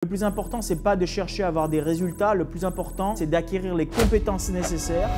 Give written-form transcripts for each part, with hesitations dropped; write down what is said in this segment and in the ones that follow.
Le plus important, c'est pas de chercher à avoir des résultats. Le plus important, c'est d'acquérir les compétences nécessaires.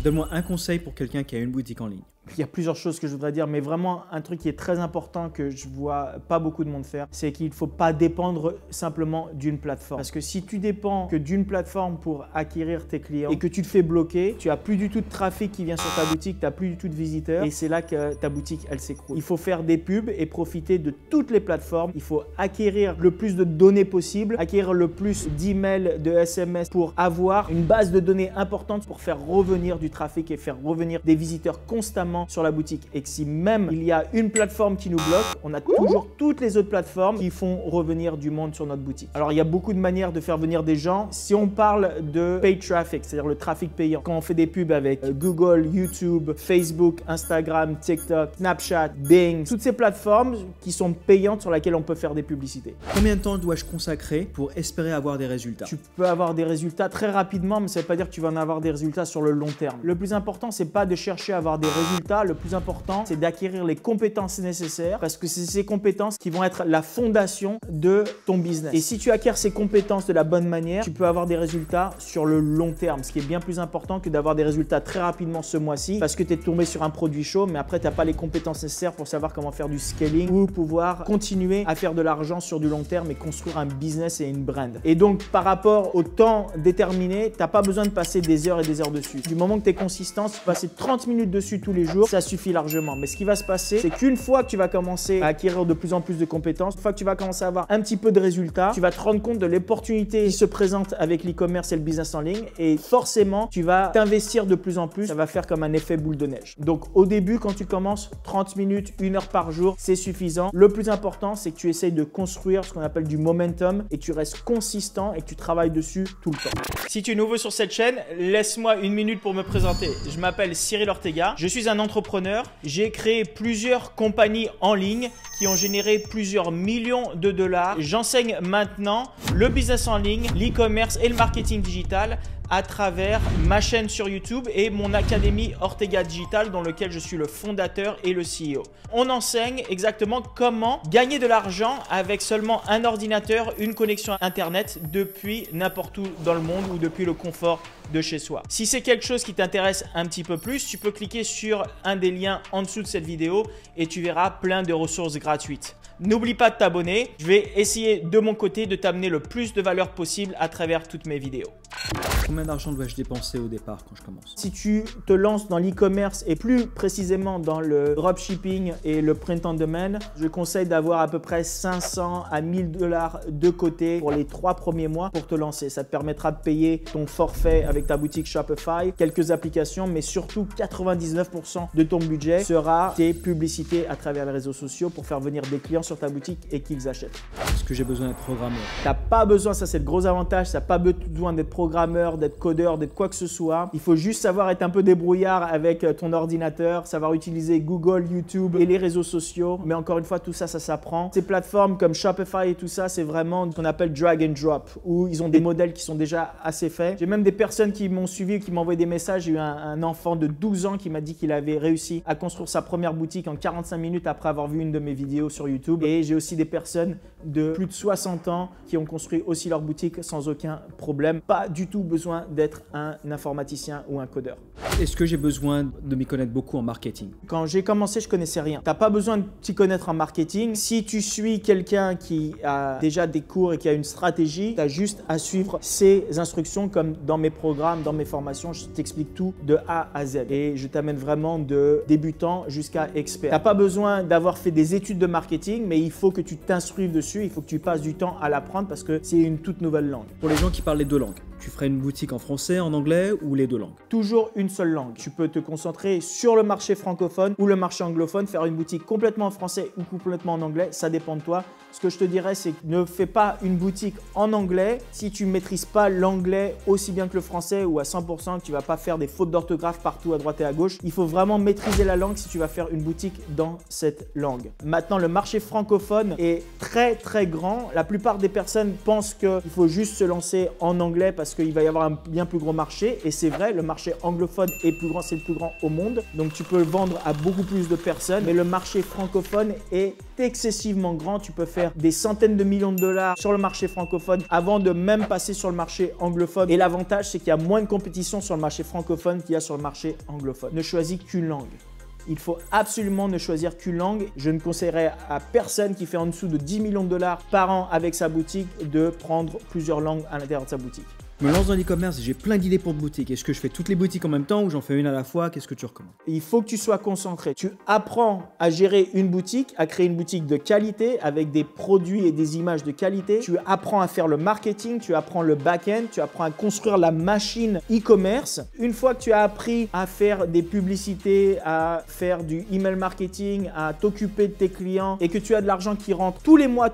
Donne-moi un conseil pour quelqu'un qui a une boutique en ligne. Il y a plusieurs choses que je voudrais dire, mais vraiment un truc qui est très important que je vois pas beaucoup de monde faire, c'est qu'il ne faut pas dépendre simplement d'une plateforme. Parce que si tu dépends que d'une plateforme pour acquérir tes clients et que tu te fais bloquer, tu n'as plus du tout de trafic qui vient sur ta boutique, tu n'as plus du tout de visiteurs et c'est là que ta boutique, elle s'écroule. Il faut faire des pubs et profiter de toutes les plateformes. Il faut acquérir le plus de données possible, acquérir le plus d'emails, de SMS pour avoir une base de données importante pour faire revenir du trafic et faire revenir des visiteurs constamment sur la boutique. Et que si même il y a une plateforme qui nous bloque, on a toujours toutes les autres plateformes qui font revenir du monde sur notre boutique. Alors il y a beaucoup de manières de faire venir des gens. Si on parle de paid traffic, c'est-à-dire le trafic payant, quand on fait des pubs avec Google, YouTube, Facebook, Instagram, TikTok, Snapchat, Bing, toutes ces plateformes qui sont payantes sur lesquelles on peut faire des publicités. Combien de temps dois-je consacrer pour espérer avoir des résultats? Tu peux avoir des résultats très rapidement, mais ça ne veut pas dire que tu vas en avoir des résultats sur le long terme. Le plus important, c'est pas de chercher à avoir des résultats. Le plus important, c'est d'acquérir les compétences nécessaires parce que c'est ces compétences qui vont être la fondation de ton business. Et si tu acquiers ces compétences de la bonne manière, tu peux avoir des résultats sur le long terme, ce qui est bien plus important que d'avoir des résultats très rapidement ce mois-ci parce que tu es tombé sur un produit chaud, mais après, tu n'as pas les compétences nécessaires pour savoir comment faire du scaling ou pouvoir continuer à faire de l'argent sur du long terme et construire un business et une brand. Et donc, par rapport au temps déterminé, tu n'as pas besoin de passer des heures et des heures dessus. Du moment que tu es consistant, si tu passes 30 minutes dessus tous les jours, ça suffit largement. Mais ce qui va se passer, c'est qu'une fois que tu vas commencer à acquérir de plus en plus de compétences, une fois que tu vas commencer à avoir un petit peu de résultats, tu vas te rendre compte de l'opportunité qui se présente avec l'e-commerce et le business en ligne et forcément, tu vas t'investir de plus en plus. Ça va faire comme un effet boule de neige. Donc, au début, quand tu commences, 30 minutes, 1 heure par jour, c'est suffisant. Le plus important, c'est que tu essayes de construire ce qu'on appelle du momentum et que tu restes consistant et que tu travailles dessus tout le temps. Si tu es nouveau sur cette chaîne, laisse-moi 1 minute pour me présenter. Je m'appelle Cyril Ortega. Je suis un entrepreneur. J'ai créé plusieurs compagnies en ligne qui ont généré plusieurs millions de dollars. J'enseigne maintenant le business en ligne, l'e-commerce et le marketing digital à travers ma chaîne sur YouTube et mon académie Ortega Digital dans lequel je suis le fondateur et le CEO. On enseigne exactement comment gagner de l'argent avec seulement un ordinateur, une connexion Internet depuis n'importe où dans le monde ou depuis le confort de chez soi. Si c'est quelque chose qui t'intéresse un petit peu plus, tu peux cliquer sur un des liens en dessous de cette vidéo et tu verras plein de ressources gratuites. N'oublie pas de t'abonner. Je vais essayer de mon côté de t'amener le plus de valeur possible à travers toutes mes vidéos. Combien d'argent dois-je dépenser au départ quand je commence? Si tu te lances dans l'e-commerce et plus précisément dans le dropshipping et le print on demand, je conseille d'avoir à peu près 500 à 1000 dollars de côté pour les 3 premiers mois pour te lancer. Ça te permettra de payer ton forfait avec ta boutique Shopify, quelques applications, mais surtout 99% de ton budget sera tes publicités à travers les réseaux sociaux pour faire venir des clients sur ta boutique et qu'ils achètent. Est-ce que j'ai besoin d'être programmeur? Tu n'as pas besoin, ça c'est le gros avantage, tu n'as pas besoin d'être programmeur, d'être codeur, d'être quoi que ce soit. Il faut juste savoir être un peu débrouillard avec ton ordinateur, savoir utiliser Google, YouTube et les réseaux sociaux. Mais encore une fois, tout ça, ça s'apprend. Ces plateformes comme Shopify et tout ça, c'est vraiment ce qu'on appelle drag and drop, où ils ont des modèles qui sont déjà assez faits. J'ai même des personnes qui m'ont suivi, qui m'ont envoyé des messages. J'ai eu un enfant de 12 ans qui m'a dit qu'il avait réussi à construire sa première boutique en 45 minutes après avoir vu une de mes vidéos sur YouTube. Et j'ai aussi des personnes de plus de 60 ans qui ont construit aussi leur boutique sans aucun problème. Pas du tout besoin d'être un informaticien ou un codeur. Est-ce que j'ai besoin de m'y connaître beaucoup en marketing? Quand j'ai commencé, je connaissais rien. Tu n'as pas besoin de t'y connaître en marketing. Si tu suis quelqu'un qui a déjà des cours et qui a une stratégie, tu as juste à suivre ses instructions comme dans mes programmes, dans mes formations. Je t'explique tout de A à Z et je t'amène vraiment de débutant jusqu'à expert. Tu n'as pas besoin d'avoir fait des études de marketing, mais il faut que tu t'instruives dessus. Il faut que tu passes du temps à l'apprendre parce que c'est une toute nouvelle langue. Pour les gens qui parlent les 2 langues, tu ferais une boutique en français, en anglais ou les 2 langues? Toujours une seule langue. Tu peux te concentrer sur le marché francophone ou le marché anglophone, faire une boutique complètement en français ou complètement en anglais, ça dépend de toi. Ce que je te dirais, c'est que ne fais pas une boutique en anglais si tu ne maîtrises pas l'anglais aussi bien que le français ou à 100%, que tu ne vas pas faire des fautes d'orthographe partout à droite et à gauche. Il faut vraiment maîtriser la langue si tu vas faire une boutique dans cette langue. Maintenant, le marché francophone est très très grand. La plupart des personnes pensent qu'il faut juste se lancer en anglais parce parce qu'il va y avoir un bien plus gros marché. Et c'est vrai, le marché anglophone est plus grand, c'est le plus grand au monde. Donc tu peux le vendre à beaucoup plus de personnes. Mais le marché francophone est excessivement grand. Tu peux faire des centaines de millions de dollars sur le marché francophone avant de même passer sur le marché anglophone. Et l'avantage, c'est qu'il y a moins de compétition sur le marché francophone qu'il y a sur le marché anglophone. Ne choisis qu'une langue. Il faut absolument ne choisir qu'une langue. Je ne conseillerais à personne qui fait en dessous de 10 millions de dollars par an avec sa boutique de prendre plusieurs langues à l'intérieur de sa boutique. Je me lance dans l'e-commerce et j'ai plein d'idées pour de boutiques. Est-ce que je fais toutes les boutiques en même temps ou j'en fais une à la fois? Qu'est-ce que tu recommandes? Il faut que tu sois concentré. Tu apprends à gérer une boutique, à créer une boutique de qualité avec des produits et des images de qualité. Tu apprends à faire le marketing, tu apprends le back-end, tu apprends à construire la machine e-commerce. Une fois que tu as appris à faire des publicités, à faire du email marketing, à t'occuper de tes clients et que tu as de l'argent qui rentre tous les mois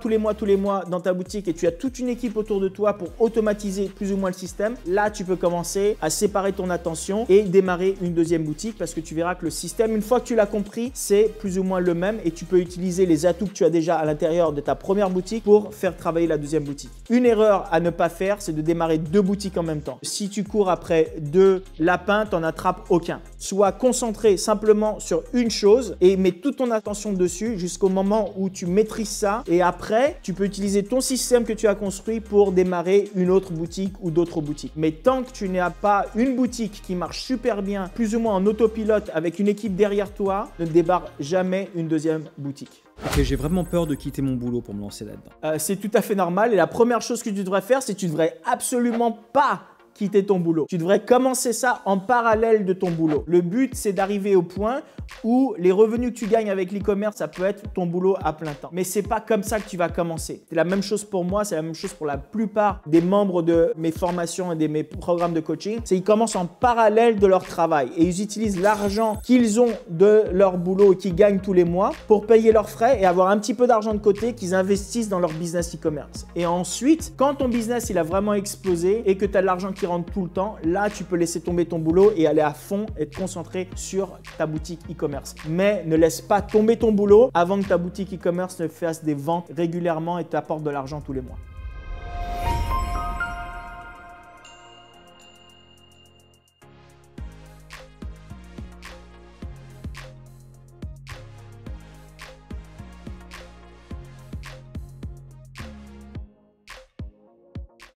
dans ta boutique et tu as toute une équipe autour de toi pour automatiser plus ou moins le système, là tu peux commencer à séparer ton attention et démarrer une deuxième boutique parce que tu verras que le système, une fois que tu l'as compris, c'est plus ou moins le même et tu peux utiliser les atouts que tu as déjà à l'intérieur de ta première boutique pour faire travailler la deuxième boutique. Une erreur à ne pas faire, c'est de démarrer deux boutiques en même temps. Si tu cours après deux lapins, tu n'en attrapes aucun. Sois concentré simplement sur une chose et mets toute ton attention dessus jusqu'au moment où tu maîtrises ça et après, tu peux utiliser ton système que tu as construit pour démarrer une autre boutique ou d'autres boutiques. Mais tant que tu n'as pas une boutique qui marche super bien, plus ou moins en autopilote avec une équipe derrière toi, ne débarre jamais une deuxième boutique. Ok, j'ai vraiment peur de quitter mon boulot pour me lancer là-dedans. C'est tout à fait normal et la première chose que tu devrais faire, c'est que tu ne devrais absolument pas quitter ton boulot. Tu devrais commencer ça en parallèle de ton boulot. Le but, c'est d'arriver au point où les revenus que tu gagnes avec l'e-commerce, ça peut être ton boulot à plein temps. Mais c'est pas comme ça que tu vas commencer. C'est la même chose pour moi, c'est la même chose pour la plupart des membres de mes formations et de mes programmes de coaching. C'est qu'ils commencent en parallèle de leur travail et ils utilisent l'argent qu'ils ont de leur boulot et qu'ils gagnent tous les mois pour payer leurs frais et avoir un petit peu d'argent de côté qu'ils investissent dans leur business e-commerce. Et ensuite, quand ton business il a vraiment explosé et que tu as de l'argent qui rentre tout le temps, là tu peux laisser tomber ton boulot et aller à fond et te concentrer sur ta boutique e-commerce. Mais ne laisse pas tomber ton boulot avant que ta boutique e-commerce ne fasse des ventes régulièrement et t'apporte de l'argent tous les mois.